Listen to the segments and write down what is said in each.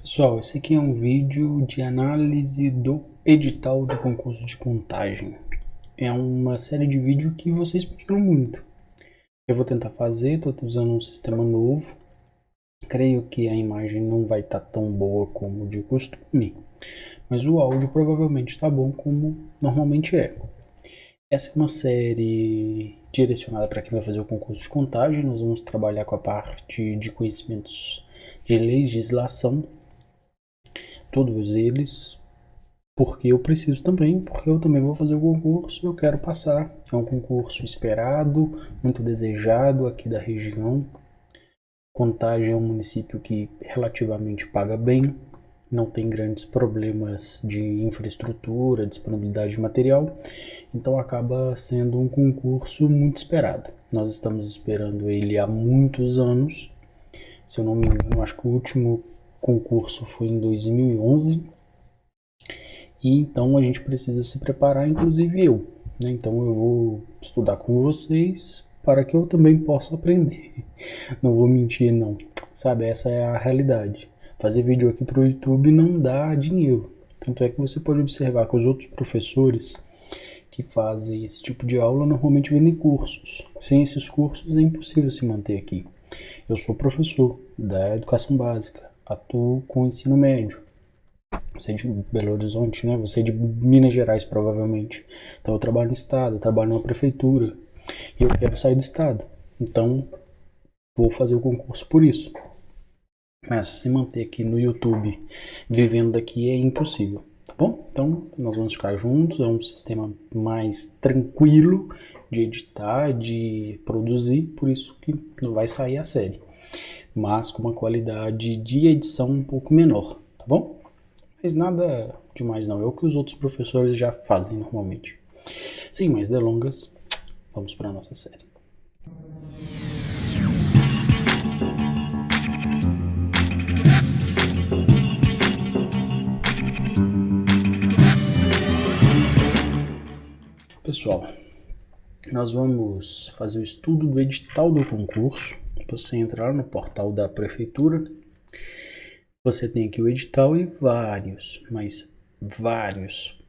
Pessoal, esse aqui é um vídeo de análise do edital do concurso de contagem. É uma série de vídeos que vocês pediram muito. Eu vou tentar fazer, estou usando um sistema novo. Creio que a imagem não vai estar tão boa como de costume, mas o áudio provavelmente está bom como normalmente é. Essa é uma série direcionada para quem vai fazer o concurso de contagem. Nós vamos trabalhar com a parte de conhecimentos de legislação, todos eles, porque eu preciso também, porque eu também vou fazer o concurso, eu quero passar. É um concurso esperado, muito desejado aqui da região. Contagem é um município que relativamente paga bem, não tem grandes problemas de infraestrutura, disponibilidade de material, então acaba sendo um concurso muito esperado. Nós estamos esperando ele há muitos anos. Se eu não me engano, acho que o último concurso foi em 2011. E então a gente precisa se preparar, inclusive eu, né? Então eu vou estudar com vocês para que eu também possa aprender. Não vou mentir, não. Sabe, essa é a realidade. Fazer vídeo aqui para o YouTube não dá dinheiro. Tanto é que você pode observar que os outros professores que fazem esse tipo de aula normalmente vendem cursos. Sem esses cursos é impossível se manter aqui. Eu sou professor da educação básica, atuo com ensino médio. Você é de Belo Horizonte, né? Você é de Minas Gerais, provavelmente. Então eu trabalho no estado, eu trabalho numa prefeitura. E eu quero sair do estado. Então vou fazer o concurso por isso. Mas se manter aqui no YouTube, vivendo daqui, é impossível. Tá bom? Então nós vamos ficar juntos. É um sistema mais tranquilo de editar, de produzir. Por isso que não vai sair a série. Mas com uma qualidade de edição um pouco menor. Tá bom? Mas nada demais não, é o que os outros professores já fazem normalmente. Sem mais delongas, vamos para a nossa série. Pessoal, nós vamos fazer o estudo do edital do concurso. Você entrar no portal da prefeitura, você tem aqui o edital e vários, mas vários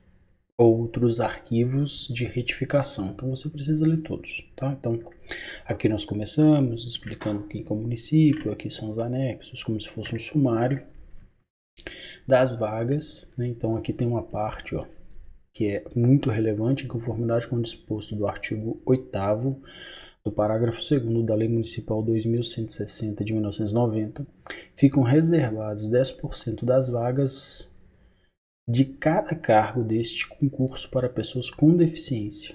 outros arquivos de retificação. Então você precisa ler todos, tá? Então aqui nós começamos explicando quem é o município, aqui são os anexos, como se fosse um sumário das vagas, né? Então aqui tem uma parte, ó, que é muito relevante, em conformidade com o disposto do artigo 8º do parágrafo 2º da Lei Municipal 2160 de 1990, ficam reservados 10% das vagas de cada cargo deste concurso para pessoas com deficiência,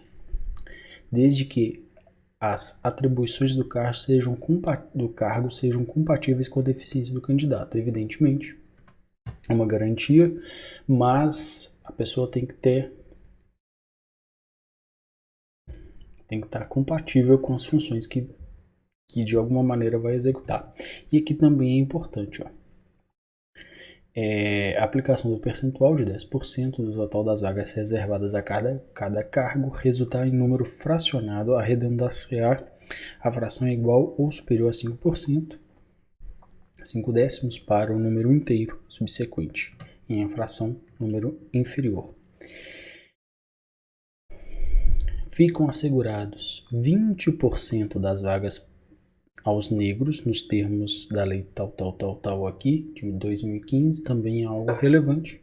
desde que as atribuições do cargo sejam compatíveis com a deficiência do candidato. Evidentemente, é uma garantia, mas a pessoa tem que estar compatível com as funções que de alguma maneira vai executar. E aqui também é importante, ó, a aplicação do percentual de 10% do total das vagas reservadas a cada cargo resultar em número fracionado, arredondar-se-á a fração é igual ou superior a 5%, 5 décimos para o número inteiro subsequente, em a fração número inferior. Ficam assegurados 20% das vagas aos negros, nos termos da lei tal aqui, de 2015, também é algo relevante.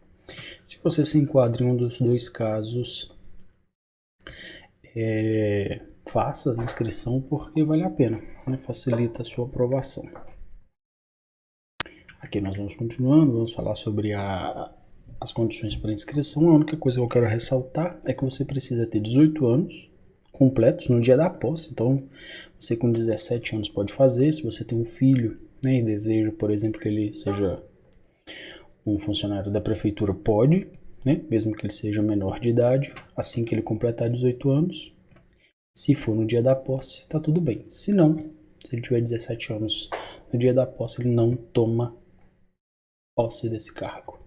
Se você se enquadra em um dos dois casos, faça a inscrição porque vale a pena, né? Facilita a sua aprovação. Aqui nós vamos continuando, vamos falar sobre as condições para inscrição. A única coisa que eu quero ressaltar é que você precisa ter 18 anos completos no dia da posse. Então, você com 17 anos pode fazer. Se você tem um filho, né, e deseja, por exemplo, que ele seja um funcionário da prefeitura, pode, né, mesmo que ele seja menor de idade, assim que ele completar 18 anos. Se for no dia da posse, tá tudo bem. Se não, se ele tiver 17 anos no dia da posse, ele não toma posse desse cargo.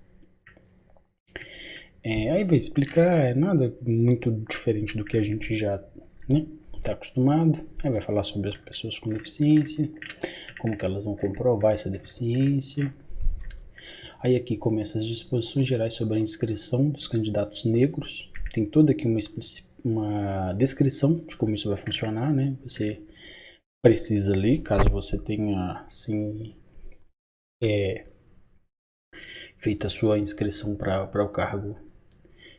Aí vai explicar, nada muito diferente do que a gente já, né, está acostumado. Aí vai falar sobre as pessoas com deficiência, como que elas vão comprovar essa deficiência. Aí aqui começa as disposições gerais sobre a inscrição dos candidatos negros. Tem toda aqui uma descrição de como isso vai funcionar, né? Você precisa ler, caso você tenha, assim, feito a sua inscrição para o cargo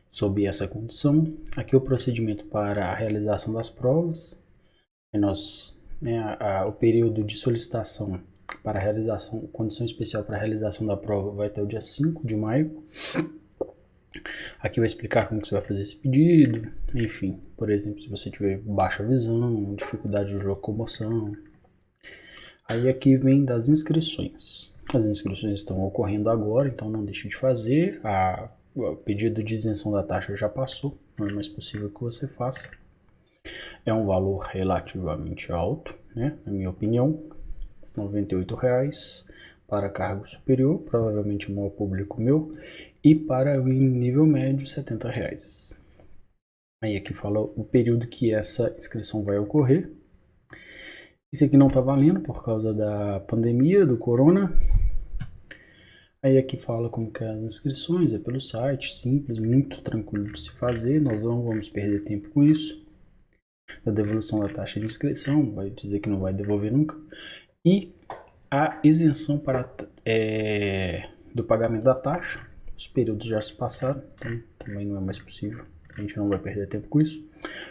sob essa condição. Aqui o procedimento para a realização das provas. O período de solicitação para a realização, condição especial para a realização da prova vai até o dia 5 de maio. Aqui vai explicar como que você vai fazer esse pedido, enfim, por exemplo, se você tiver baixa visão, dificuldade de locomoção. Aí aqui vem das inscrições. As inscrições estão ocorrendo agora, então não deixe de fazer. O pedido de isenção da taxa já passou, não é mais possível que você faça. É um valor relativamente alto, né, na minha opinião, R$ 98,00 para cargo superior, provavelmente o maior público meu, e para o nível médio, R$ 70,00. Aí aqui fala o período que essa inscrição vai ocorrer. Esse aqui não está valendo por causa da pandemia, do corona. Aí aqui fala como que é as inscrições, é pelo site, simples, muito tranquilo de se fazer, nós não vamos perder tempo com isso. A devolução da taxa de inscrição, vai dizer que não vai devolver nunca. E a isenção do pagamento da taxa, os períodos já se passaram, então também não é mais possível, a gente não vai perder tempo com isso.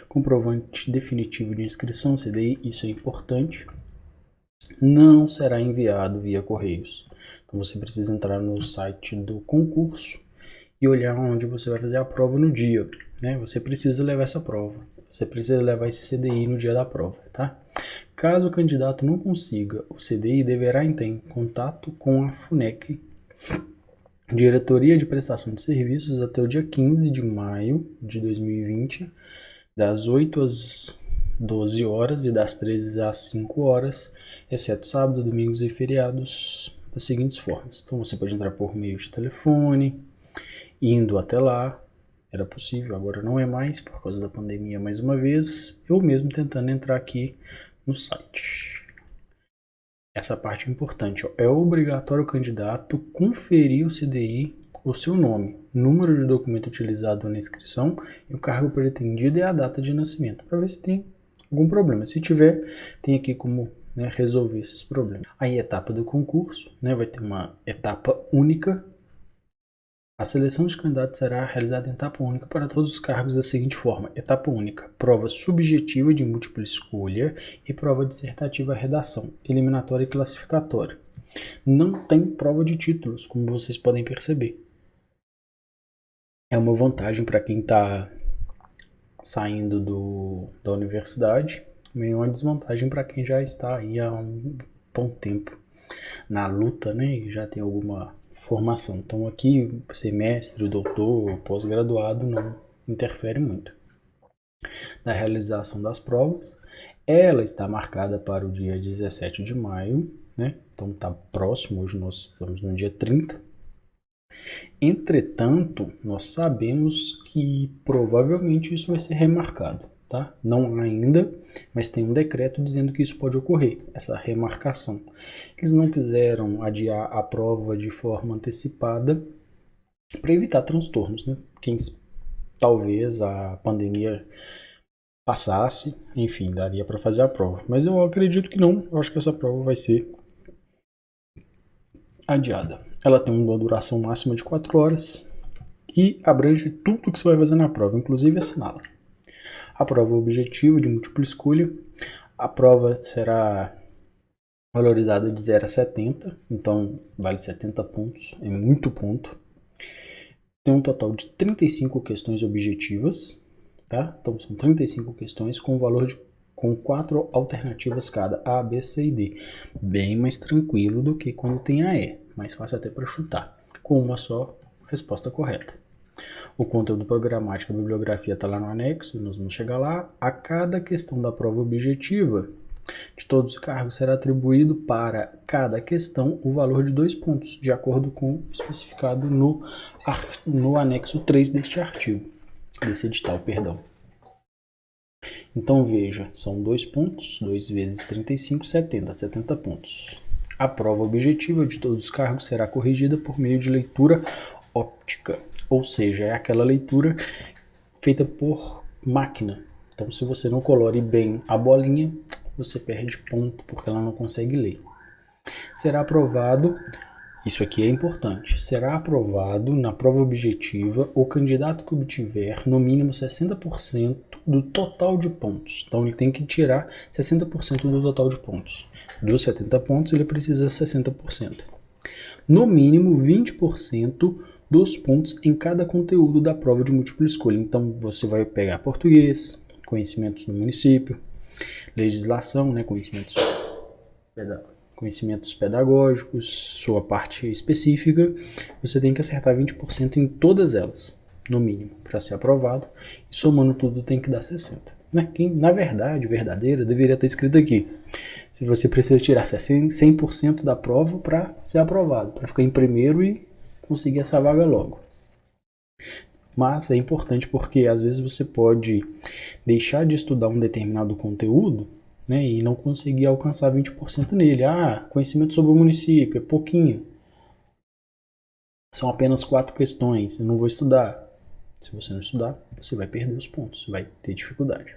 Comprovante definitivo de inscrição, CDI, isso é importante, não será enviado via correios. Então você precisa entrar no site do concurso e olhar onde você vai fazer a prova no dia, né? Você precisa levar essa prova, você precisa levar esse CDI no dia da prova, tá? Caso o candidato não consiga o CDI, deverá entrar em contato com a FUNEC, Diretoria de Prestação de Serviços, até o dia 15 de maio de 2020, das 8 às 12 horas e das 13 às 5 horas, exceto sábado, domingos e feriados, das seguintes formas. Então você pode entrar por meio de telefone, indo até lá, era possível, agora não é mais, por causa da pandemia mais uma vez, eu mesmo tentando entrar aqui no site. Essa parte é importante, ó. É obrigatório o candidato conferir o CDI, o seu nome, número de documento utilizado na inscrição e o cargo pretendido e a data de nascimento, para ver se tem algum problema. Se tiver, tem aqui como, né, resolver esses problemas. Aí a etapa do concurso, né, vai ter uma etapa única. A seleção de candidatos será realizada em etapa única para todos os cargos da seguinte forma: etapa única, prova subjetiva de múltipla escolha e prova dissertativa redação, eliminatória e classificatória. Não tem prova de títulos, como vocês podem perceber. É uma vantagem para quem está saindo da universidade, e uma desvantagem para quem já está aí há um bom tempo na luta, né, e já tem alguma formação. Então aqui, semestre, doutor, pós-graduado não interfere muito. Na realização das provas, ela está marcada para o dia 17 de maio, né? Então está próximo, hoje nós estamos no dia 30. Entretanto, nós sabemos que provavelmente isso vai ser remarcado, tá? Não ainda, mas tem um decreto dizendo que isso pode ocorrer, essa remarcação. Eles não quiseram adiar a prova de forma antecipada para evitar transtornos, né? Talvez a pandemia passasse, enfim, daria para fazer a prova. Mas eu acredito que não, eu acho que essa prova vai ser adiada. Ela tem uma duração máxima de 4 horas e abrange tudo que você vai fazer na prova, inclusive assinala. A prova objetiva de múltipla escolha, a prova será valorizada de 0 a 70, então vale 70 pontos, é muito ponto. Tem um total de 35 questões objetivas, tá? Então são 35 questões com valor com 4 alternativas cada, A, B, C e D. Bem mais tranquilo do que quando tem a E, mais fácil até para chutar, com uma só resposta correta. O conteúdo programático, a bibliografia está lá no anexo, nós vamos chegar lá. A cada questão da prova objetiva de todos os cargos será atribuído para cada questão o valor de 2 pontos, de acordo com o especificado no anexo 3 deste artigo, desse edital, perdão. Então veja, são 2 pontos, 2 vezes 35, 70 pontos. A prova objetiva de todos os cargos será corrigida por meio de leitura óptica, ou seja, é aquela leitura feita por máquina. Então, se você não colore bem a bolinha, você perde ponto porque ela não consegue ler. Será aprovado, isso aqui é importante, será aprovado na prova objetiva o candidato que obtiver no mínimo 60% do total de pontos. Então, ele tem que tirar 60% do total de pontos. Dos 70 pontos, ele precisa de 60%. No mínimo, 20% dos pontos em cada conteúdo da prova de múltipla escolha. Então, você vai pegar português, conhecimentos do município, legislação, né, conhecimentos pedagógicos, sua parte específica. Você tem que acertar 20% em todas elas, no mínimo, para ser aprovado. E somando tudo, tem que dar 60%. Né? Na verdade, verdadeira, deveria estar escrito aqui. Se você precisa tirar 100% da prova para ser aprovado, para ficar em primeiro e conseguir essa vaga logo. Mas é importante porque às vezes você pode deixar de estudar um determinado conteúdo, né, e não conseguir alcançar 20% nele. Conhecimento sobre o município é pouquinho. São apenas 4 questões, eu não vou estudar. Se você não estudar, você vai perder os pontos, vai ter dificuldade.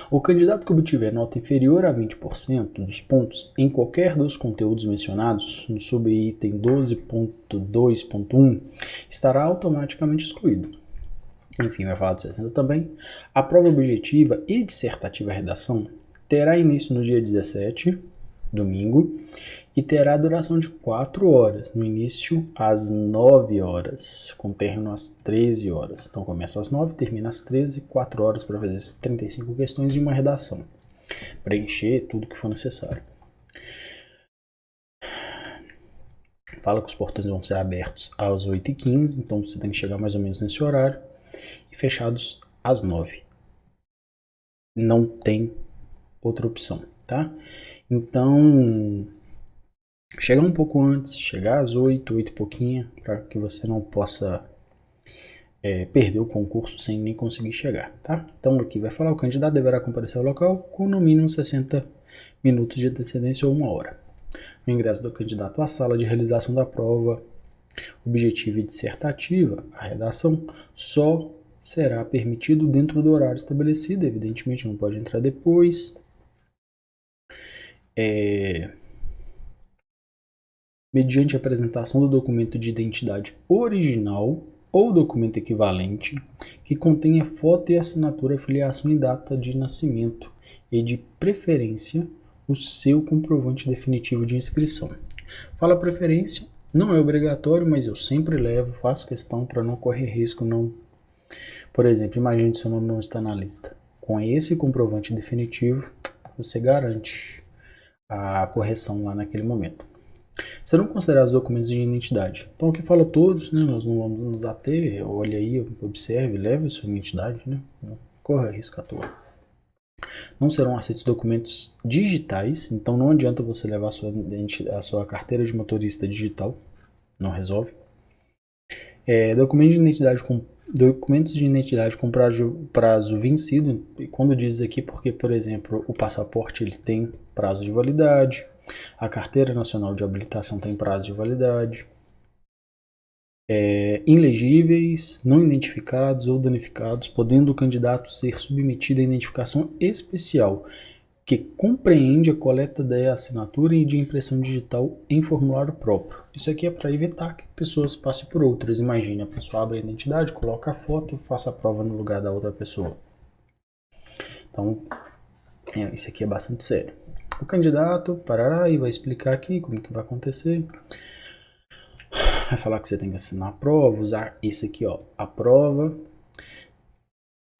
O candidato que obtiver nota inferior a 20% dos pontos em qualquer dos conteúdos mencionados no subitem 12.2.1 estará automaticamente excluído. Enfim, vai falar do 60 também. A prova objetiva e dissertativa redação terá início no dia 17, domingo, e terá duração de 4 horas, no início às 9 horas, com término às 13 horas. Então começa às 9, termina às 13, 4 horas para fazer 35 questões de uma redação. Preencher tudo que for necessário. Fala que os portões vão ser abertos às 8h15, então você tem que chegar mais ou menos nesse horário, e fechados às 9. Não tem outra opção, tá? Então, chegar um pouco antes, chegar às 8 e pouquinho, para que você não possa perder o concurso sem nem conseguir chegar, tá? Então aqui vai falar, o candidato deverá comparecer ao local com no mínimo 60 minutos de antecedência ou 1 hora. O ingresso do candidato à sala de realização da prova objetiva e dissertativa, a redação, só será permitido dentro do horário estabelecido, evidentemente não pode entrar depois. Mediante a apresentação do documento de identidade original ou documento equivalente que contenha foto e assinatura, filiação e data de nascimento e, de preferência, o seu comprovante definitivo de inscrição. Fala preferência, não é obrigatório, mas eu sempre levo, faço questão para não correr risco, não. Por exemplo, imagine que seu nome não está na lista. Com esse comprovante definitivo, você garante a correção lá naquele momento. Serão considerados documentos de identidade. Então aqui fala todos, né? Nós não vamos nos ater, olha aí, observe, leve a sua identidade, né? Não corra risco à toa. Não serão aceitos documentos digitais, então não adianta você levar a sua carteira de motorista digital, não resolve. Documentos de identidade com prazo vencido, e quando diz aqui porque, por exemplo, o passaporte ele tem prazo de validade, a carteira nacional de habilitação tem prazo de validade, ilegíveis, não identificados ou danificados, podendo o candidato ser submetido a identificação especial, que compreende a coleta da assinatura e de impressão digital em formulário próprio. Isso aqui é para evitar que pessoas passem por outras. Imagine, a pessoa abre a identidade, coloca a foto e faça a prova no lugar da outra pessoa. Então, isso aqui é bastante sério. O candidato parará e vai explicar aqui como que vai acontecer. Vai falar que você tem que assinar a prova, usar isso aqui, ó, a prova.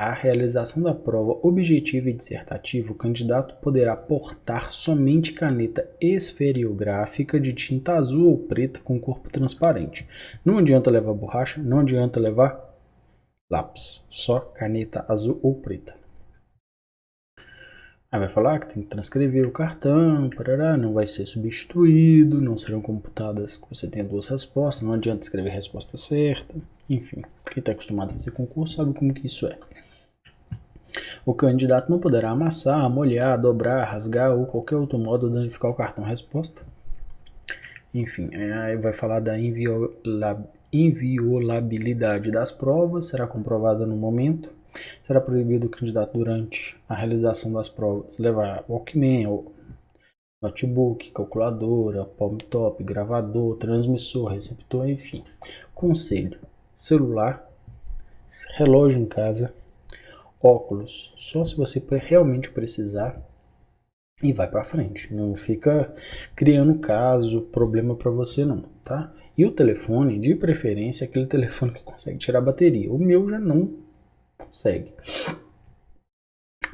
A realização da prova objetiva e dissertativa, o candidato poderá portar somente caneta esferiográfica de tinta azul ou preta com corpo transparente. Não adianta levar borracha, não adianta levar lápis, só caneta azul ou preta. Aí vai falar que tem que transcrever o cartão, parará, não vai ser substituído, não serão computadas que você tenha 2 respostas, não adianta escrever a resposta certa, enfim. Quem está acostumado a fazer concurso sabe como que isso é. O candidato não poderá amassar, molhar, dobrar, rasgar ou qualquer outro modo danificar o cartão resposta. Enfim, aí vai falar da inviolabilidade das provas, será comprovada no momento. Será proibido o candidato, durante a realização das provas, levar Walkman, notebook, calculadora, palm top, gravador, transmissor, receptor, enfim. Conselho: celular, relógio em casa, óculos, só se você realmente precisar, e vai para frente. Não fica criando caso, problema para você não, tá? E o telefone, de preferência, é aquele telefone que consegue tirar a bateria. O meu já não consegue.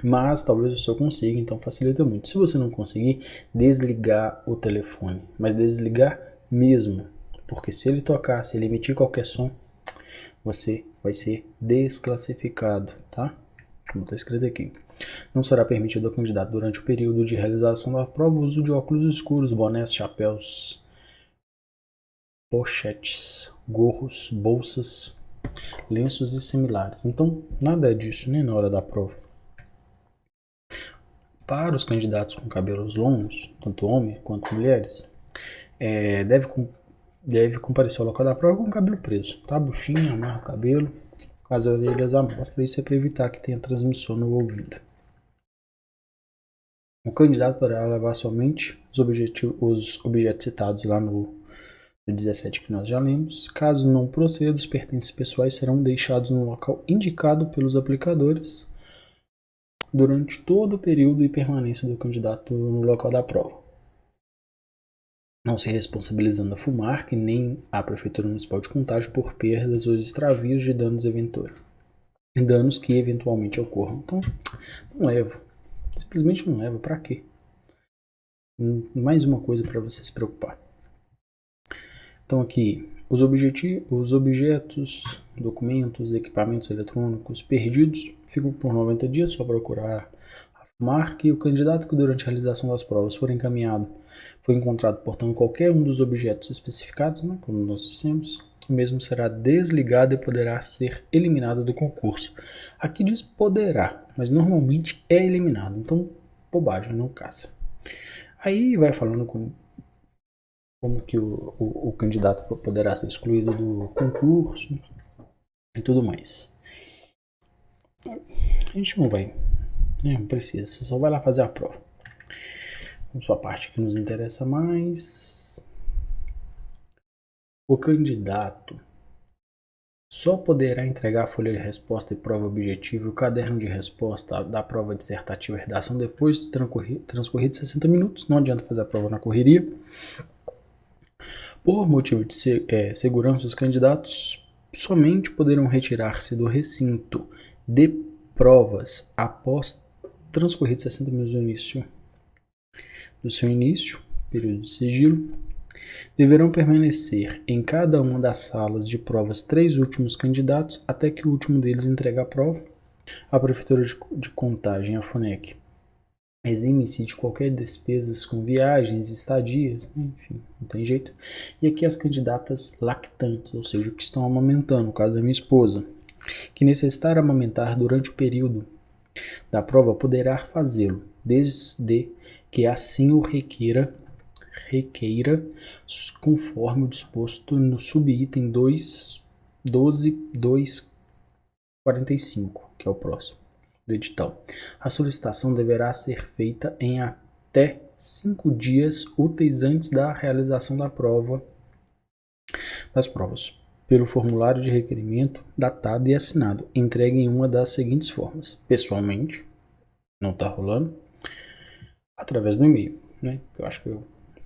Mas talvez o seu consiga, então facilita muito. Se você não conseguir, desligar o telefone. Mas desligar mesmo. Porque se ele tocar, se ele emitir qualquer som, você vai ser desclassificado, tá? Como está escrito aqui. Não será permitido ao candidato, durante o período de realização da prova, o uso de óculos escuros, bonés, chapéus, pochetes, gorros, bolsas, lenços e similares. Então, nada disso, nem na hora da prova. Para os candidatos com cabelos longos, tanto homens quanto mulheres, deve comparecer ao local da prova com o cabelo preso, tá? Buchinha, amarra o cabelo, com as orelhas à mostra. Isso é para evitar que tenha transmissor no ouvido. O candidato poderá levar somente os objetos citados lá no 17 que nós já lemos. Caso não proceda, os pertences pessoais serão deixados no local indicado pelos aplicadores durante todo o período de permanência do candidato no local da prova, não se responsabilizando a FUMARC nem a Prefeitura Municipal de Contagem por perdas ou extravios de danos que eventualmente ocorram. Então, não leva. Simplesmente não leva. Para quê? Mais uma coisa para você se preocupar. Então aqui, os objetos, documentos, equipamentos eletrônicos perdidos ficam por 90 dias, só procurar a FUMARC. E o candidato que durante a realização das provas for encontrado portando qualquer um dos objetos especificados, né, como nós dissemos, o mesmo será desligado e poderá ser eliminado do concurso. Aqui diz poderá, mas normalmente é eliminado, então bobagem, não caça. Aí vai falando como que o candidato poderá ser excluído do concurso e tudo mais. A gente não vai, né, não precisa, você só vai lá fazer a prova. Vamos para a parte que nos interessa mais. O candidato só poderá entregar a folha de resposta e prova objetiva e o caderno de resposta da prova dissertativa e redação depois de transcorrido 60 minutos. Não adianta fazer a prova na correria. Por motivo de segurança, os candidatos somente poderão retirar-se do recinto de provas após transcorridos 60 minutos do seu início, período de sigilo. Deverão permanecer em cada uma das salas de provas 3 últimos candidatos até que o último deles entregue a prova. A Prefeitura de Contagem, a FUNEC, exime-se de qualquer despesas com viagens, estadias, enfim, não tem jeito. E aqui as candidatas lactantes, ou seja, que estão amamentando, no caso da minha esposa, que necessitar amamentar durante o período da prova, poderá fazê-lo, desde que assim o requeira, conforme o disposto no subitem 12.245, que é o próximo do edital. A solicitação deverá ser feita em até 5 dias úteis antes da realização das provas, pelo formulário de requerimento datado e assinado, entregue em uma das seguintes formas: pessoalmente, não está rolando, através do e-mail, né? Eu acho que é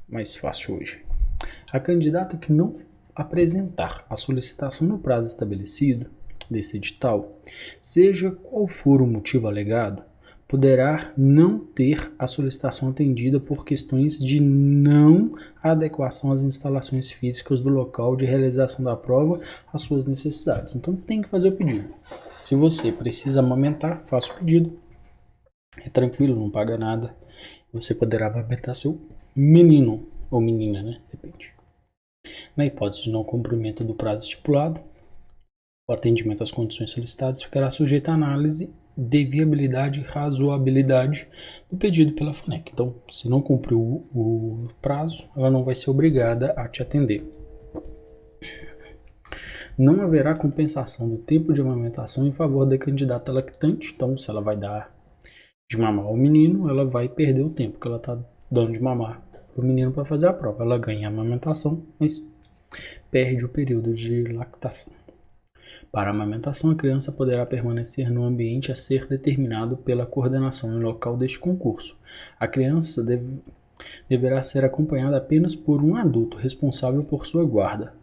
mais fácil hoje. A candidata que não apresentar a solicitação no prazo estabelecido desse edital, seja qual for o motivo alegado, poderá não ter a solicitação atendida por questões de não adequação às instalações físicas do local de realização da prova às suas necessidades. Então tem que fazer o pedido. Se você precisa amamentar, faça o pedido. É tranquilo, não paga nada. Você poderá amamentar seu menino ou menina, né? Depende. Na hipótese de não cumprimento do prazo estipulado, o atendimento às condições solicitadas ficará sujeito à análise de viabilidade e razoabilidade do pedido pela FUNEC. Então, se não cumpriu o prazo, ela não vai ser obrigada a te atender. Não haverá compensação do tempo de amamentação em favor da candidata lactante. Então, se ela vai dar de mamar ao menino, ela vai perder o tempo que ela está dando de mamar para o menino para fazer a prova. Ela ganha a amamentação, mas perde o período de lactação. Para a amamentação, a criança poderá permanecer no ambiente a ser determinado pela coordenação em local deste concurso. A criança deverá ser acompanhada apenas por um adulto responsável por sua guarda,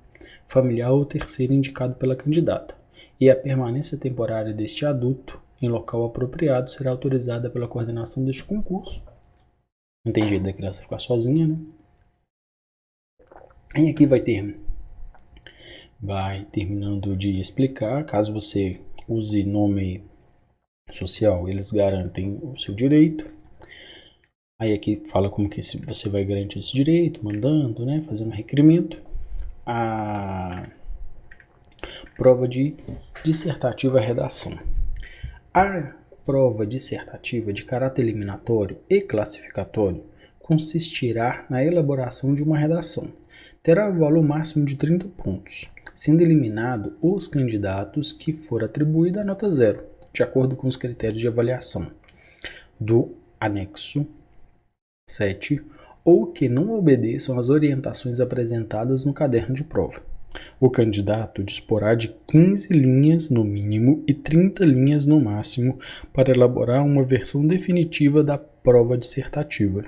familiar ou terceiro indicado pela candidata, e a permanência temporária deste adulto em local apropriado será autorizada pela coordenação deste concurso. Não tem jeito da criança ficar sozinha, né? E aqui vai terminando de explicar. Caso você use nome social, eles garantem o seu direito. Aí aqui fala como que você vai garantir esse direito, mandando, né, fazendo requerimento. A prova de dissertativa redação. A prova dissertativa de caráter eliminatório e classificatório consistirá na elaboração de uma redação. Terá o valor máximo de 30 pontos, sendo eliminado os candidatos que for atribuída a nota 0, de acordo com os critérios de avaliação do anexo 7, ou que não obedeçam às orientações apresentadas no caderno de prova. O candidato disporá de 15 linhas no mínimo e 30 linhas no máximo para elaborar uma versão definitiva da prova dissertativa,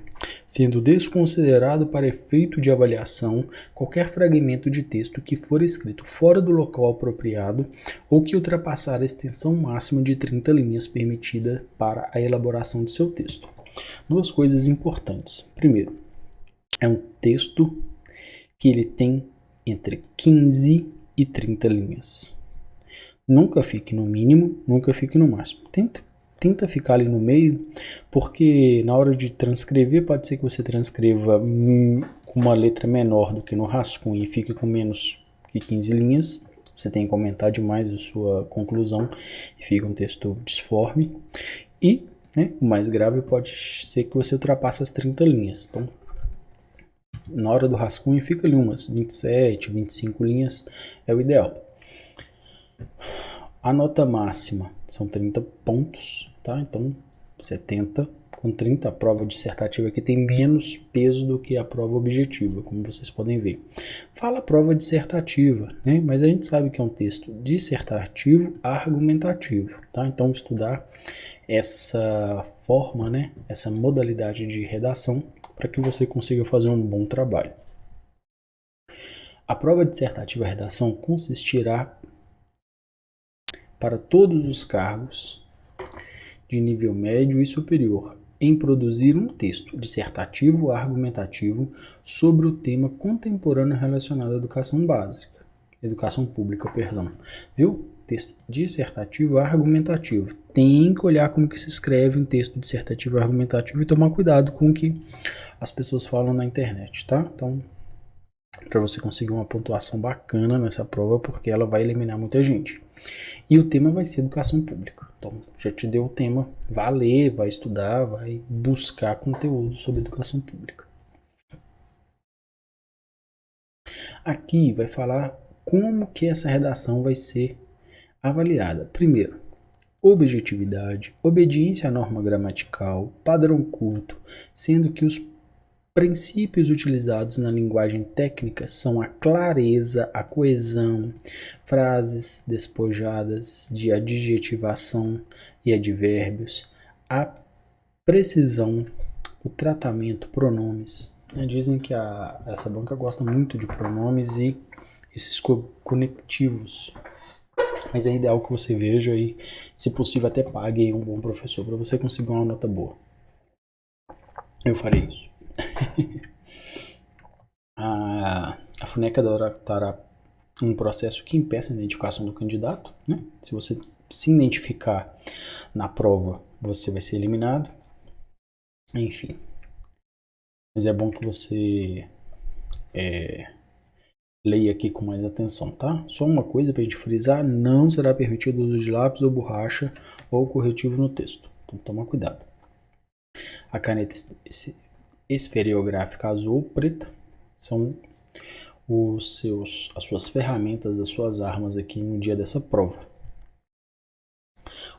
sendo desconsiderado para efeito de avaliação qualquer fragmento de texto que for escrito fora do local apropriado ou que ultrapassar a extensão máxima de 30 linhas permitida para a elaboração de seu texto. Duas coisas importantes. Primeiro, é um texto que ele tem entre 15 e 30 linhas. Nunca fique no mínimo, nunca fique no máximo. Tenta ficar ali no meio, porque na hora de transcrever, pode ser que você transcreva com uma letra menor do que no rascunho e fique com menos que 15 linhas. Você tem que comentar demais a sua conclusão e fica um texto disforme. E, né, o mais grave pode ser que você ultrapasse as 30 linhas. Então, na hora do rascunho fica ali umas 27, 25 linhas, é o ideal. A nota máxima são 30 pontos, tá? Então 70 com 30, a prova dissertativa aqui tem menos peso do que a prova objetiva, como vocês podem ver. Fala prova dissertativa, né? Mas a gente sabe que é um texto dissertativo argumentativo, tá? Então estudar essa forma, né? Essa modalidade de redação para que você consiga fazer um bom trabalho. A prova dissertativa redação consistirá para todos os cargos de nível médio e superior em produzir um texto dissertativo argumentativo sobre o tema contemporâneo relacionado à educação pública, viu? Texto dissertativo argumentativo. Tem que olhar como que se escreve um texto dissertativo argumentativo e tomar cuidado com o que as pessoas falam na internet, tá? Então, para você conseguir uma pontuação bacana nessa prova, porque ela vai eliminar muita gente. E o tema vai ser educação pública. Então, já te deu o tema, vai ler, vai estudar, vai buscar conteúdo sobre educação pública. Aqui vai falar como que essa redação vai ser avaliada. Primeiro, objetividade, obediência à norma gramatical, padrão culto, sendo que os princípios utilizados na linguagem técnica são a clareza, a coesão, frases despojadas de adjetivação e advérbios, a precisão, o tratamento, pronomes. Dizem que essa banca gosta muito de pronomes e esses conectivos. Mas é ideal que você veja e, se possível, até pague um bom professor para você conseguir uma nota boa. Eu farei isso. A FUNEC adotará um processo que impeça a identificação do candidato, né? Se você se identificar na prova, você vai ser eliminado. Enfim. Mas é bom que você leia aqui com mais atenção, tá? Só uma coisa para a gente frisar, não será permitido o uso de lápis ou borracha ou corretivo no texto. Então toma cuidado. A caneta esferográfica azul ou preta são as suas ferramentas, as suas armas aqui no dia dessa prova.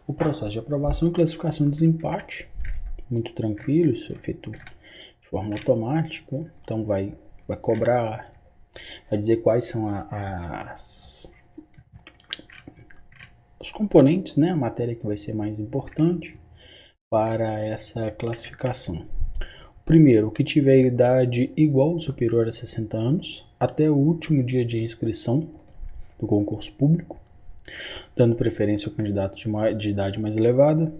O processo de aprovação e classificação de desempate, muito tranquilo, isso é feito de forma automática, então vai cobrar, vai dizer quais são os componentes, né, a matéria que vai ser mais importante para essa classificação. Primeiro, o que tiver idade igual ou superior a 60 anos, até o último dia de inscrição do concurso público, dando preferência ao candidato de idade mais elevada,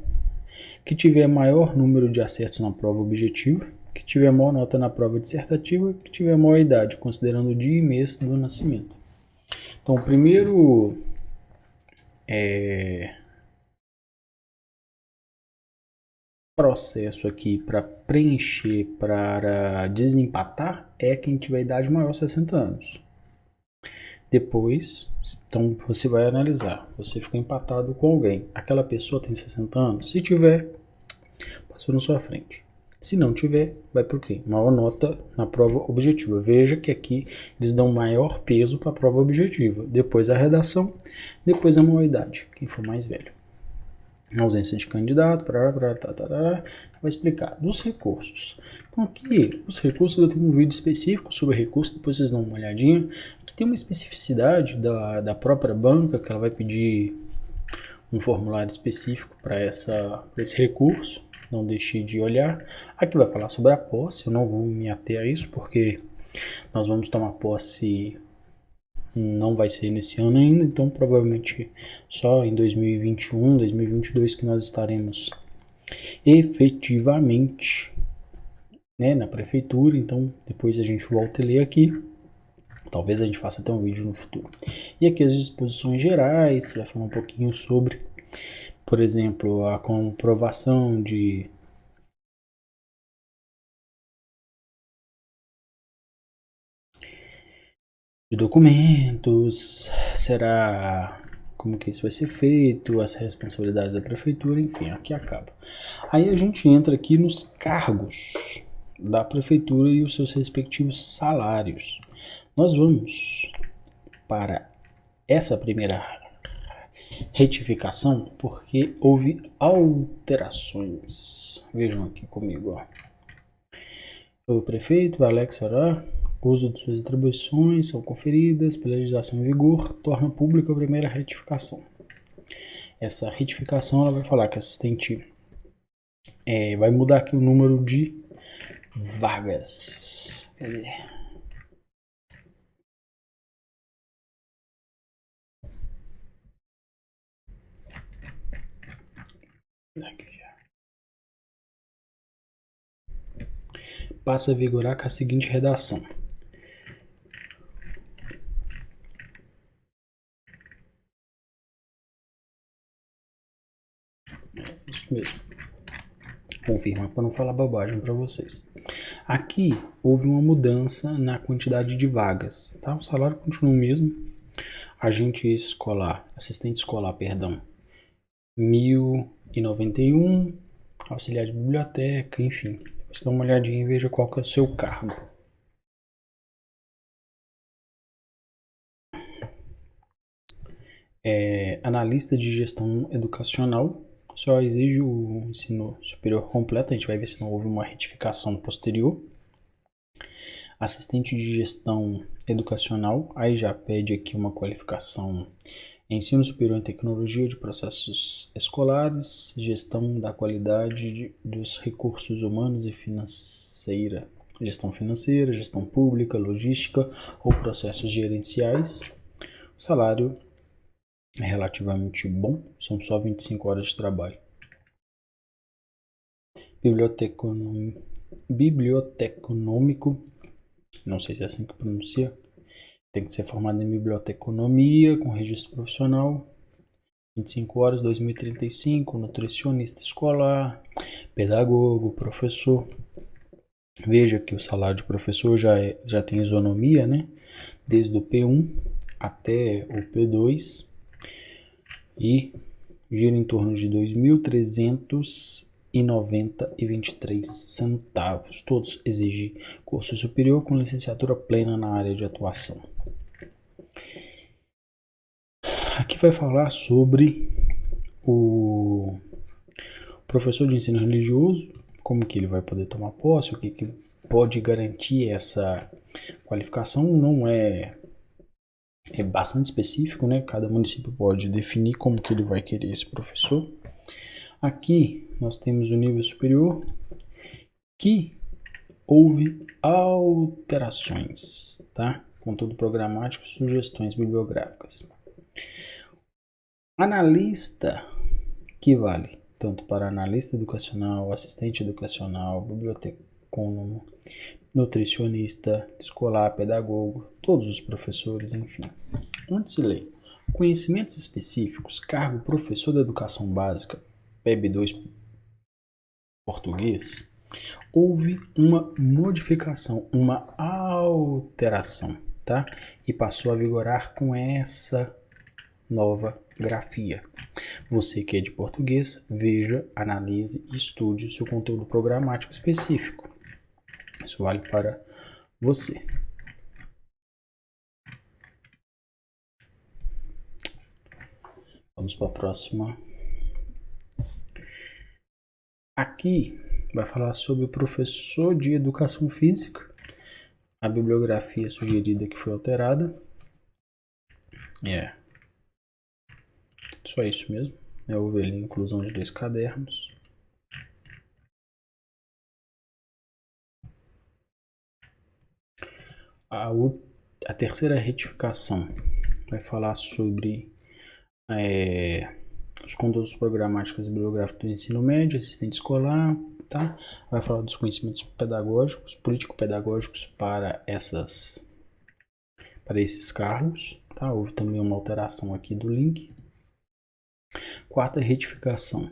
que tiver maior número de acertos na prova objetiva, que tiver maior nota na prova dissertativa, que tiver maior idade, considerando o dia e mês do nascimento. Então, o primeiro processo aqui para preencher, para desempatar, é quem tiver idade maior, 60 anos. Depois, então você vai analisar, você ficou empatado com alguém, aquela pessoa tem 60 anos? Se tiver, passou na sua frente. Se não tiver, vai para o quê? Maior nota na prova objetiva. Veja que aqui eles dão maior peso para a prova objetiva. Depois a redação, depois a maior idade, quem for mais velho. A ausência de candidato, vai explicar. Dos recursos. Então aqui, os recursos, eu tenho um vídeo específico sobre recursos, depois vocês dão uma olhadinha. Aqui tem uma especificidade da própria banca, que ela vai pedir um formulário específico para esse recurso. Não deixe de olhar. Aqui vai falar sobre a posse, eu não vou me ater a isso, porque nós vamos tomar posse, não vai ser nesse ano ainda, então provavelmente só em 2021, 2022 que nós estaremos efetivamente, né, na prefeitura. Então depois a gente volta a ler aqui. Talvez a gente faça até um vídeo no futuro. E aqui as disposições gerais, vai falar um pouquinho sobre, por exemplo, a comprovação de documentos, será como que isso vai ser feito, as responsabilidades da prefeitura, enfim, aqui acaba. Aí a gente entra aqui nos cargos da prefeitura e os seus respectivos salários. Nós vamos para essa primeira retificação porque houve alterações. Vejam aqui comigo, ó. O prefeito, Alex Fará, o uso de suas atribuições são conferidas pela legislação em vigor, torna pública a primeira retificação. Essa retificação ela vai falar que assistente vai mudar aqui o número de vagas. Passa a vigorar com a seguinte redação. Isso mesmo. Confirmar para não falar bobagem para vocês. Aqui houve uma mudança na quantidade de vagas, tá? O salário continua o mesmo. Agente escolar, assistente escolar, perdão, 1.091, auxiliar de biblioteca, enfim. Você dá uma olhadinha e veja qual que é o seu cargo. Analista de gestão educacional, só exige o ensino superior completo, a gente vai ver se não houve uma retificação posterior. Assistente de gestão educacional, aí já pede aqui uma qualificação em ensino superior em tecnologia de processos escolares, gestão da qualidade dos recursos humanos e financeira, gestão financeira, gestão pública, logística ou processos gerenciais. O salário é relativamente bom, são só 25 horas de trabalho. Bibliotecônomico, não sei se é assim que pronuncia, tem que ser formado em biblioteconomia, com registro profissional, 25 horas, 2035, nutricionista escolar, pedagogo, professor. Veja que o salário de professor já tem isonomia, né? desde o P1 até o P2 e gira em torno de R$ 2.390,23. Todos exigem curso superior com licenciatura plena na área de atuação. Aqui vai falar sobre o professor de ensino religioso, como que ele vai poder tomar posse, o que pode garantir essa qualificação. Não é bastante específico, né? Cada município pode definir como que ele vai querer esse professor. Aqui nós temos o nível superior, que houve alterações, tá? Conteúdo programático, sugestões bibliográficas. Analista, que vale tanto para analista educacional, assistente educacional, bibliotecônomo, nutricionista, escolar, pedagogo, todos os professores, enfim. Onde se lê conhecimentos específicos, cargo professor da educação básica, PEB2 português, houve uma modificação, uma alteração, tá? E passou a vigorar com essa nova grafia. Você que é de português, veja, analise e estude o seu conteúdo programático específico. Isso vale para você. Vamos para a próxima. Aqui vai falar sobre o professor de educação física. A bibliografia sugerida que foi alterada. Só isso mesmo. Houve ali a inclusão de 2 cadernos. A terceira retificação vai falar sobre os conteúdos programáticos e bibliográficos do ensino médio, assistente escolar, tá? Vai falar dos conhecimentos pedagógicos, político-pedagógicos para esses cargos, tá? Houve também uma alteração aqui do link. Quarta retificação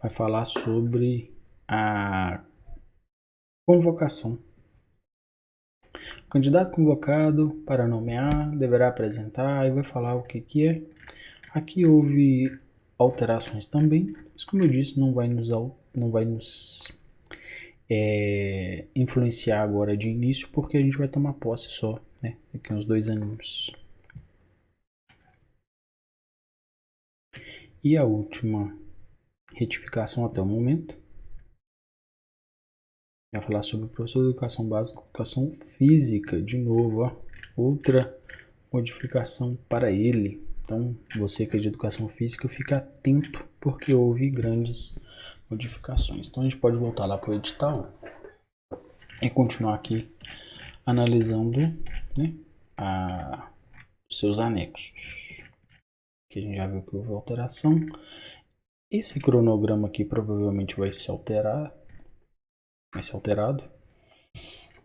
vai falar sobre a convocação. O candidato convocado para nomear deverá apresentar e vai falar o que é. Aqui houve alterações também, mas como eu disse, não vai nos influenciar agora de início, porque a gente vai tomar posse só, né? Daqui uns 2 anos. E a última retificação até o momento vai falar sobre o professor de educação básica, educação física, de novo, ó, outra modificação para ele. Então, você que é de educação física, fica atento, porque houve grandes modificações. Então, a gente pode voltar lá para o edital e continuar aqui analisando, né, os seus anexos. Aqui a gente já viu que houve alteração. Esse cronograma aqui provavelmente vai ser alterado.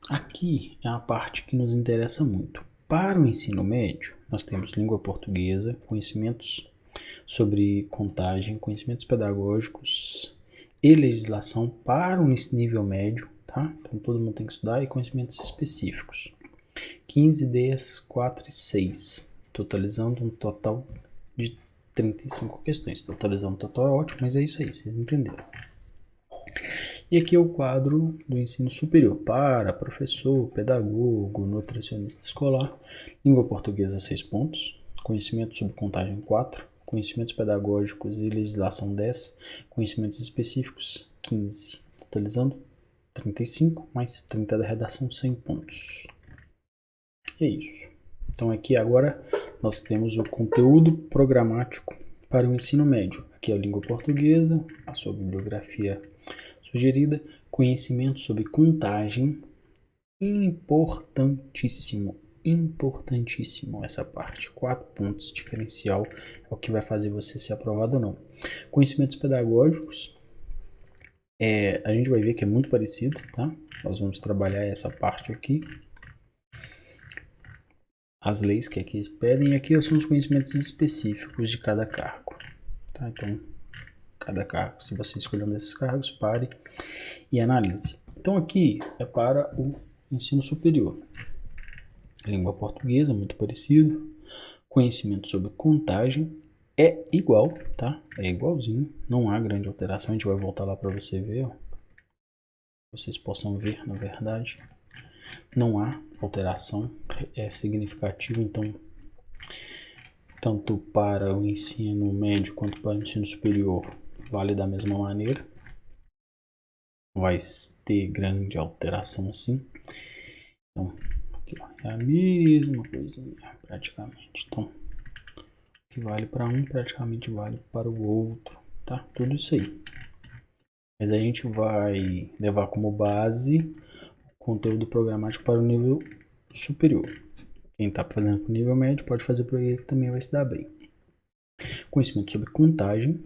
Aqui é a parte que nos interessa muito. Para o ensino médio, nós temos língua portuguesa, conhecimentos sobre contagem, conhecimentos pedagógicos e legislação para o nível médio, tá? Então todo mundo tem que estudar, e conhecimentos específicos. 15, 10, 4 e 6, totalizando um total de 35 questões. Totalizando um total é ótimo, mas é isso aí, vocês entenderam. E aqui é o quadro do ensino superior para professor, pedagogo, nutricionista escolar, língua portuguesa 6 pontos, conhecimento sobre contagem 4, conhecimentos pedagógicos e legislação 10, conhecimentos específicos 15, totalizando 35 mais 30 da redação, 100 pontos. E é isso. Então aqui agora nós temos o conteúdo programático para o ensino médio. Aqui é a língua portuguesa, a sua bibliografia sugerida, conhecimento sobre contagem, importantíssimo essa parte, 4 pontos diferencial, é o que vai fazer você ser aprovado ou não. Conhecimentos pedagógicos, a gente vai ver que é muito parecido, tá? Nós vamos trabalhar essa parte aqui, as leis que aqui pedem, e aqui são os conhecimentos específicos de cada cargo, tá? Então, cada cargo, se você escolher um desses cargos, pare e analise. Então aqui é para o ensino superior. Língua portuguesa, muito parecido. Conhecimento sobre contagem é igual, tá? É igualzinho, não há grande alteração. A gente vai voltar lá para você ver, ó. Vocês possam ver, na verdade. Não há alteração, é significativo, então, tanto para o ensino médio quanto para o ensino superior, vale da mesma maneira. Vai ter grande alteração assim. Então, aqui, ó, é a mesma coisinha, praticamente. Então, o que vale para um, praticamente vale para o outro, tá? Tudo isso aí. Mas a gente vai levar como base o conteúdo programático para o nível superior. Quem está fazendo para o nível médio pode fazer por aí que também vai se dar bem. Conhecimento sobre contagem,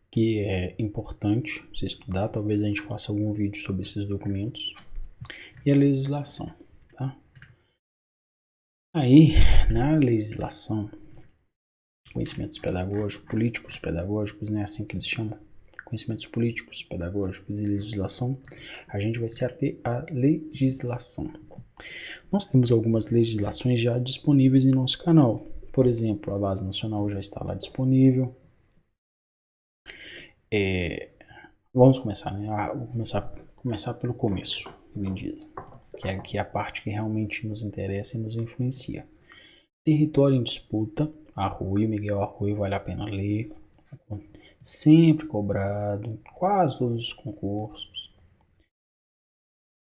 que é importante você estudar. Talvez a gente faça algum vídeo sobre esses documentos. E a legislação, tá? Aí, na legislação, conhecimentos pedagógicos, políticos pedagógicos, né? Assim que eles chamam. Conhecimentos políticos, pedagógicos e legislação, a gente vai se ater à legislação. Nós temos algumas legislações já disponíveis em nosso canal. Por exemplo, a Base Nacional já está lá disponível. Vamos começar, né? Vou começar pelo começo, me diz, que é a parte que realmente nos interessa e nos influencia. Território em disputa, Arroio, Miguel Arroio, vale a pena ler. Sempre cobrado, quase todos os concursos.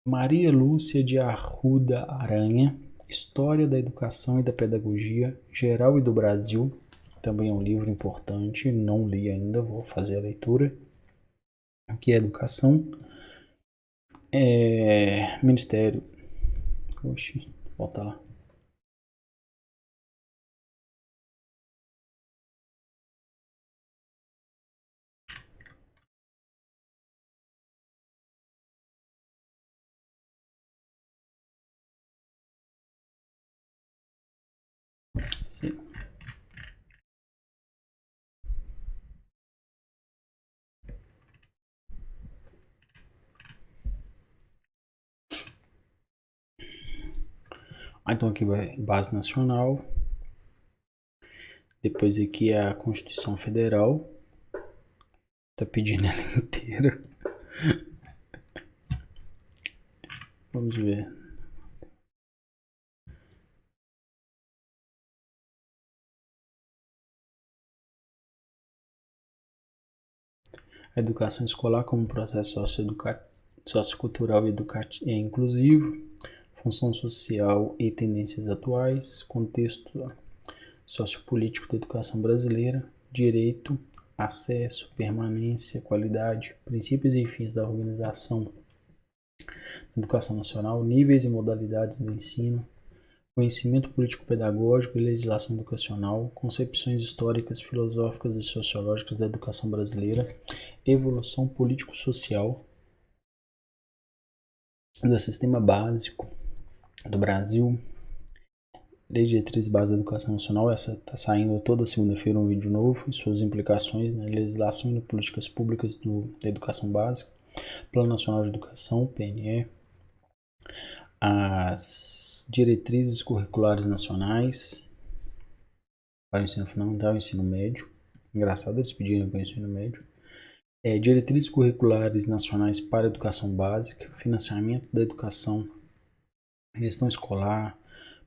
Maria Lúcia de Arruda Aranha, História da Educação e da Pedagogia Geral e do Brasil. Também é um livro importante, não li ainda, vou fazer a leitura. Aqui é educação. Ministério. Oxi, volta lá. Sim. Então aqui vai Base Nacional. Depois aqui é a Constituição Federal. Tá pedindo ela inteira. Vamos ver. A educação escolar como processo sociocultural e inclusivo, função social e tendências atuais, contexto sociopolítico da educação brasileira, direito, acesso, permanência, qualidade, princípios e fins da organização da educação nacional, níveis e modalidades do ensino, conhecimento político-pedagógico e legislação educacional, concepções históricas, filosóficas e sociológicas da educação brasileira, evolução político-social do sistema básico do Brasil, Lei de Diretriz Base da Educação Nacional. Essa está saindo toda segunda-feira um vídeo novo e suas implicações na legislação e políticas públicas da educação básica, Plano Nacional de Educação, PNE, as diretrizes curriculares nacionais para o ensino fundamental e ensino médio. Engraçado eles pedirem para o ensino médio. Diretrizes curriculares nacionais para a educação básica, financiamento da educação, gestão escolar,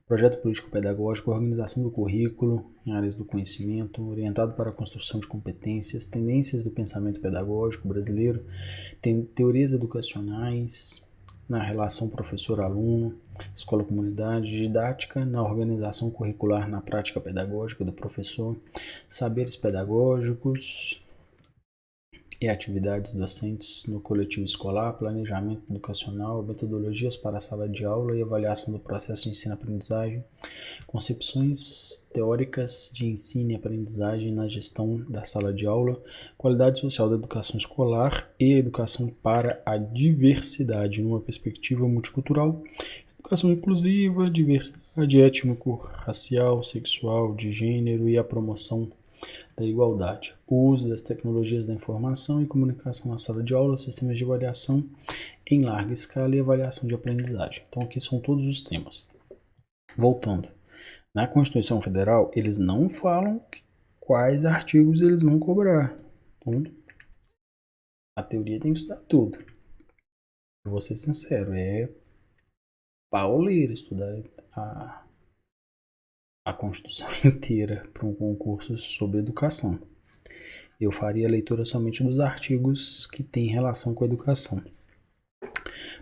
projeto político-pedagógico, organização do currículo em áreas do conhecimento, orientado para a construção de competências, tendências do pensamento pedagógico brasileiro, teorias educacionais na relação professor-aluno, escola-comunidade, didática na organização curricular na prática pedagógica do professor, saberes pedagógicos e atividades docentes no coletivo escolar, planejamento educacional, metodologias para a sala de aula e avaliação do processo de ensino-aprendizagem, concepções teóricas de ensino e aprendizagem na gestão da sala de aula, qualidade social da educação escolar e educação para a diversidade numa perspectiva multicultural, educação inclusiva, diversidade étnico-racial, sexual, de gênero e a promoção da igualdade, o uso das tecnologias da informação e comunicação na sala de aula, sistemas de avaliação em larga escala e avaliação de aprendizagem. Então aqui são todos os temas. Voltando, na Constituição Federal eles não falam quais artigos eles vão cobrar. Então, a teoria tem que estudar tudo. Eu vou ser sincero, é pauleira estudar a Constituição inteira para um concurso sobre educação. Eu faria a leitura somente dos artigos que têm relação com a educação.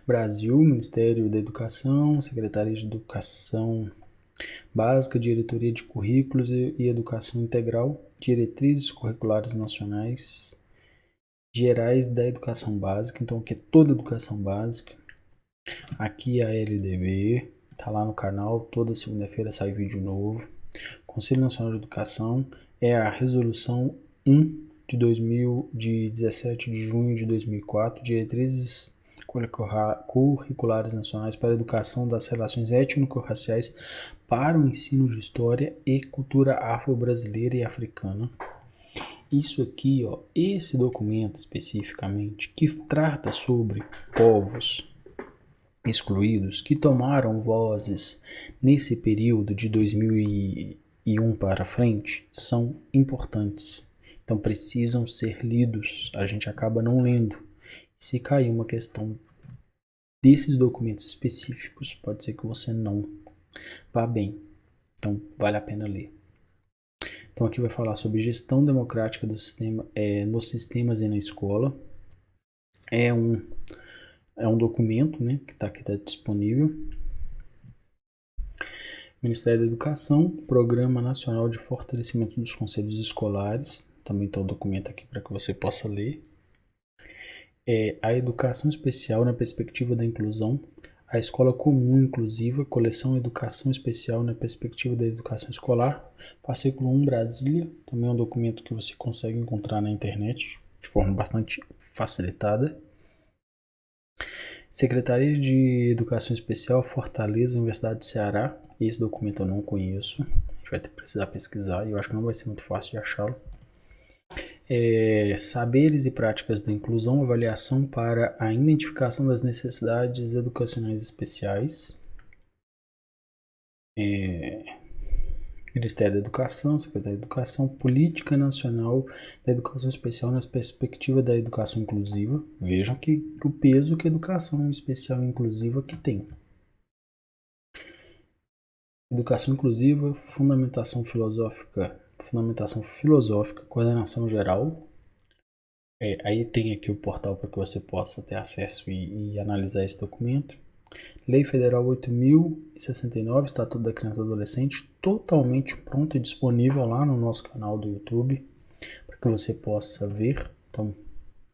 Brasil, Ministério da Educação, Secretaria de Educação Básica, Diretoria de Currículos e Educação Integral, Diretrizes Curriculares Nacionais, Gerais da Educação Básica, então aqui é toda a educação básica. Aqui a LDB, tá lá no canal, toda segunda-feira sai vídeo novo. Conselho Nacional de Educação é a Resolução 1 de 17 de junho de 2004, Diretrizes Curriculares Nacionais para a Educação das Relações Étnico-Raciais para o Ensino de História e Cultura Afro-Brasileira e Africana. Isso aqui, ó, esse documento especificamente, que trata sobre povos excluídos que tomaram vozes nesse período de 2001 para frente, são importantes. Então precisam ser lidos. A gente acaba não lendo. Se cair uma questão desses documentos específicos, pode ser que você não vá bem. Então vale a pena ler. Então aqui vai falar sobre gestão democrática do sistema, nos sistemas e na escola. É um documento, né, que está aqui, tá disponível. Ministério da Educação, Programa Nacional de Fortalecimento dos Conselhos Escolares. Também está o documento aqui para que você possa ler. A Educação Especial na Perspectiva da Inclusão. A Escola Comum Inclusiva, Coleção Educação Especial na Perspectiva da Educação Escolar, Fascículo 1 Brasília, também é um documento que você consegue encontrar na internet de forma bastante facilitada. Secretaria de Educação Especial, Fortaleza, Universidade do Ceará, esse documento eu não conheço, a gente vai precisar pesquisar e eu acho que não vai ser muito fácil de achá-lo. Saberes e práticas da inclusão, avaliação para a identificação das necessidades educacionais especiais. Ministério da Educação, Secretaria de Educação, Política Nacional da Educação Especial na perspectiva da educação inclusiva. Vejam que o peso que a educação especial e inclusiva que tem. Educação inclusiva, fundamentação filosófica, coordenação geral. Aí tem aqui o portal para que você possa ter acesso e analisar esse documento. Lei Federal 8.069, Estatuto da Criança e do Adolescente, totalmente pronto e disponível lá no nosso canal do YouTube, para que você possa ver. Então,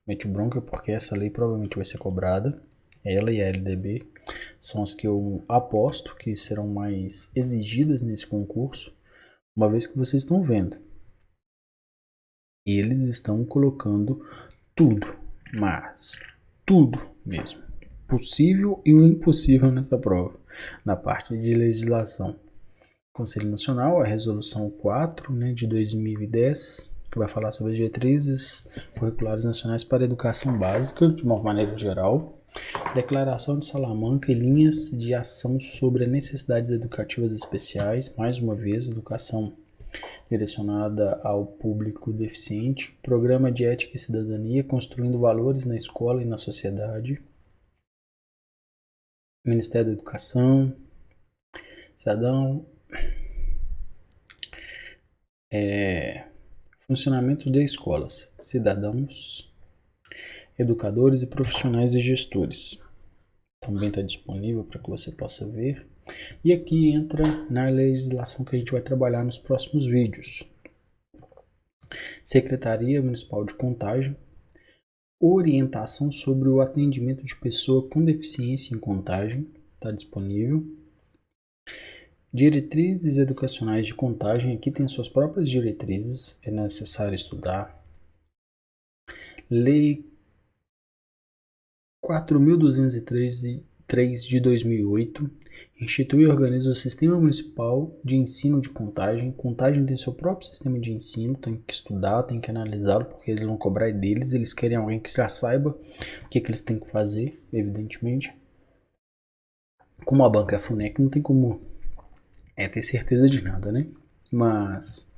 mete bronca, porque essa lei provavelmente vai ser cobrada. Ela e a LDB são as que eu aposto que serão mais exigidas nesse concurso, uma vez que vocês estão vendo. Eles estão colocando tudo, mas tudo mesmo, possível e o impossível nessa prova, na parte de legislação. Conselho Nacional, a Resolução 4, né, de 2010, que vai falar sobre as diretrizes curriculares nacionais para a educação básica, de uma maneira geral. Declaração de Salamanca e linhas de ação sobre as necessidades educativas especiais, mais uma vez, educação direcionada ao público deficiente, Programa de Ética e Cidadania, construindo valores na escola e na sociedade, Ministério da Educação, Cidadão, funcionamento de escolas, cidadãos, educadores e profissionais e gestores. Também está disponível para que você possa ver. E aqui entra na legislação que a gente vai trabalhar nos próximos vídeos. Secretaria Municipal de Contagem, orientação sobre o atendimento de pessoa com deficiência em Contagem, está disponível. Diretrizes educacionais de Contagem, aqui tem suas próprias diretrizes, é necessário estudar. Lei 4.203 de 2008, Institui e organiza o Sistema Municipal de Ensino de Contagem. Contagem tem seu próprio sistema de ensino, tem que estudar, tem que analisá-lo, porque eles vão cobrar deles, eles querem alguém que já saiba o que eles têm que fazer, evidentemente. Como a banca é a FUNEC, não tem como ter certeza de nada, né? Mas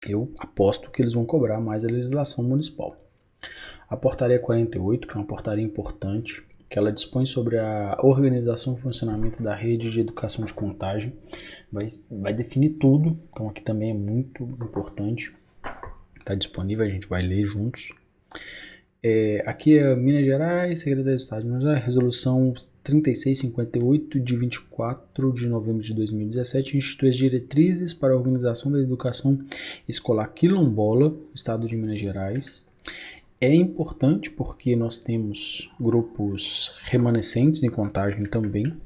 eu aposto que eles vão cobrar mais a legislação municipal. A portaria 48, que é uma portaria importante, que ela dispõe sobre a organização e funcionamento da rede de educação de contagem, vai definir tudo, então aqui também é muito importante, está disponível, a gente vai ler juntos. Aqui é Minas Gerais, Secretaria de Estado de Minas Gerais, Resolução 3658 de 24 de novembro de 2017, institui as diretrizes para a organização da educação escolar quilombola no Estado de Minas Gerais. É importante porque nós temos grupos remanescentes em contagem também.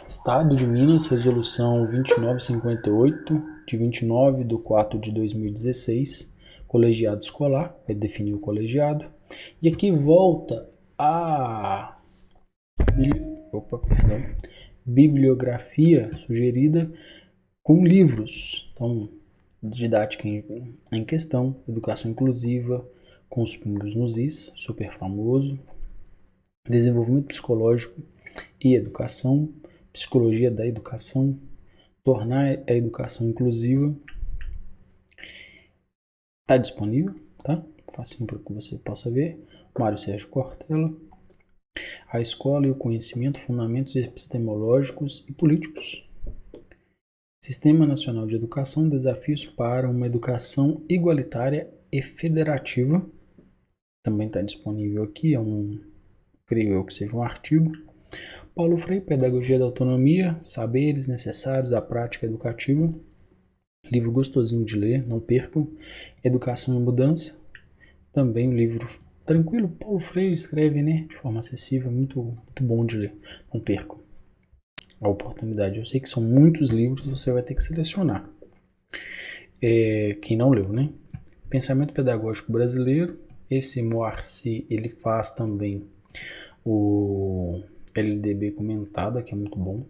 Estado de Minas, Resolução 2958 de 29 de 4 de 2016, colegiado escolar, vai definir o colegiado. E aqui volta a bibliografia sugerida com livros. Então, didática em questão, educação inclusiva, com os pingos nos is, super famoso, desenvolvimento psicológico e educação, psicologia da educação, tornar a educação inclusiva. Está disponível, tá? Facinho para que você possa ver. Mário Sérgio Cortella. A escola e o conhecimento, fundamentos epistemológicos e políticos. Sistema Nacional de Educação, desafios para uma educação igualitária e federativa. Também está disponível aqui, creio eu que seja um artigo. Paulo Freire, Pedagogia da Autonomia, Saberes Necessários à Prática Educativa. Livro gostosinho de ler, não percam. Educação e Mudança. Também um livro tranquilo, Paulo Freire escreve, né, de forma acessível, muito, muito bom de ler. Não percam a oportunidade. Eu sei que são muitos livros, você vai ter que selecionar. Quem não leu, né? Pensamento Pedagógico Brasileiro. Esse Moacir, ele faz também o LDB comentado, que é muito bom.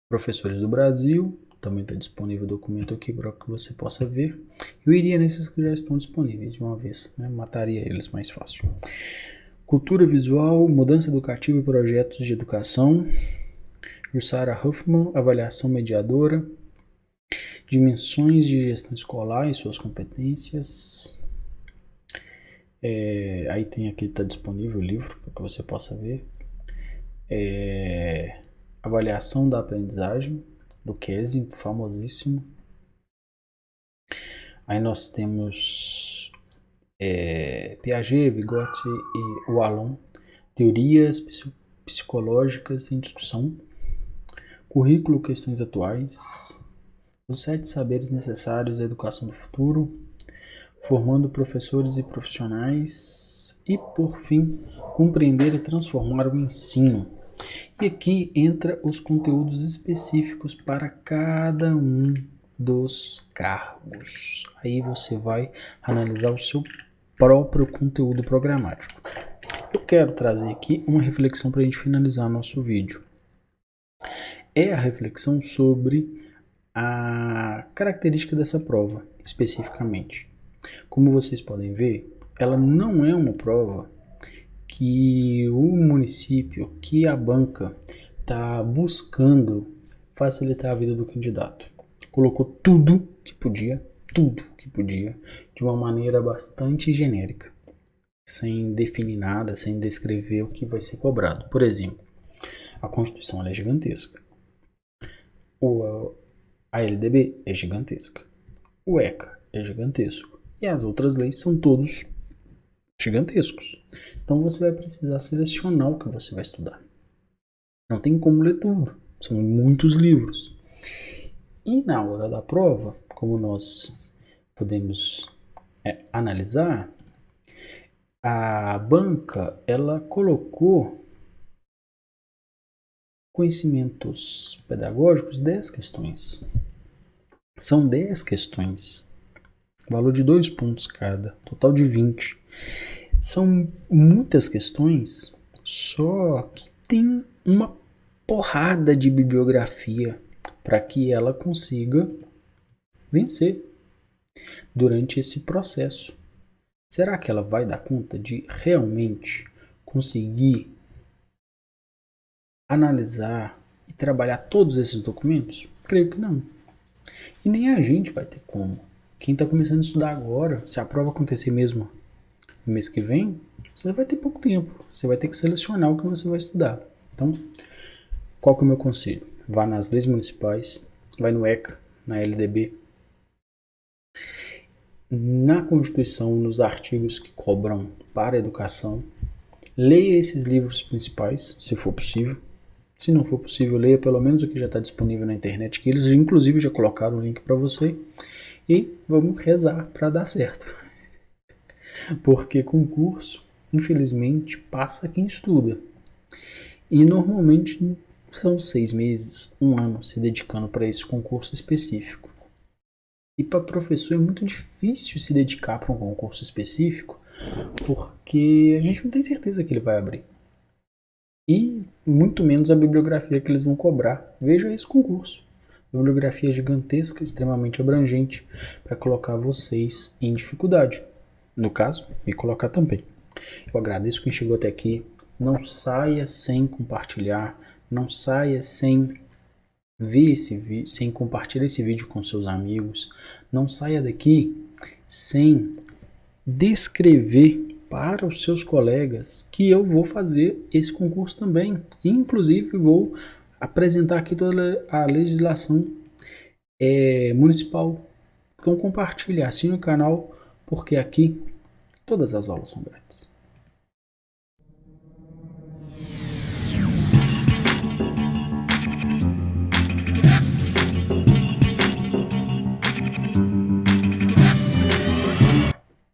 Professores do Brasil, também está disponível o documento aqui para que você possa ver. Eu iria nesses que já estão disponíveis de uma vez, né? Mataria eles mais fácil. Cultura visual, mudança educativa e projetos de educação. Jussara Huffman, avaliação mediadora. Dimensões de gestão escolar e suas competências. Aí tem aqui, está disponível o livro para que você possa ver. Avaliação da aprendizagem, do Kesi, famosíssimo. Aí nós temos Piaget, Vygotsky e Wallon, teorias psicológicas em discussão, currículo, questões atuais, os 7 saberes necessários à educação do futuro, formando professores e profissionais e, por fim, compreender e transformar o ensino. E aqui entra os conteúdos específicos para cada um dos cargos. Aí você vai analisar o seu próprio conteúdo programático. Eu quero trazer aqui uma reflexão para a gente finalizar nosso vídeo. É a reflexão sobre a característica dessa prova, especificamente. Como vocês podem ver, ela não é uma prova que o município, que a banca está buscando facilitar a vida do candidato. Colocou tudo que podia, de uma maneira bastante genérica, sem definir nada, sem descrever o que vai ser cobrado. Por exemplo, a Constituição é gigantesca, a LDB é gigantesca, o ECA é gigantesco, e as outras leis são todos gigantescos. Então você vai precisar selecionar o que você vai estudar. Não tem como ler tudo, são muitos livros. E na hora da prova, como nós podemos analisar, a banca ela colocou conhecimentos pedagógicos 10 questões. São 10 questões, valor de 2 pontos cada, total de 20. São muitas questões, só que tem uma porrada de bibliografia para que ela consiga vencer durante esse processo. Será que ela vai dar conta de realmente conseguir analisar e trabalhar todos esses documentos? Creio que não. E nem a gente vai ter como. Quem está começando a estudar agora, se a prova acontecer mesmo no mês que vem, você vai ter pouco tempo. Você vai ter que selecionar o que você vai estudar. Então, qual que é o meu conselho? Vá nas leis municipais, vai no ECA, na LDB, na Constituição, nos artigos que cobram para a educação. Leia esses livros principais, se for possível. Se não for possível, leia pelo menos o que já está disponível na internet, que eles inclusive já colocaram o link para você. E vamos rezar para dar certo. Porque concurso, infelizmente, passa quem estuda. E normalmente são 6 meses, 1 ano se dedicando para esse concurso específico. E para professor é muito difícil se dedicar para um concurso específico, porque a gente não tem certeza que ele vai abrir. E muito menos a bibliografia que eles vão cobrar. Veja esse concurso. Bibliografia gigantesca, extremamente abrangente, para colocar vocês em dificuldade. No caso, me colocar também. Eu agradeço quem chegou até aqui. Não saia sem compartilhar, não saia sem ver esse vídeo, sem compartilhar esse vídeo com seus amigos. Não saia daqui sem descrever para os seus colegas que eu vou fazer esse concurso também. Inclusive vou apresentar aqui toda a legislação municipal. Então compartilhe, assine o canal, porque aqui todas as aulas são grátis.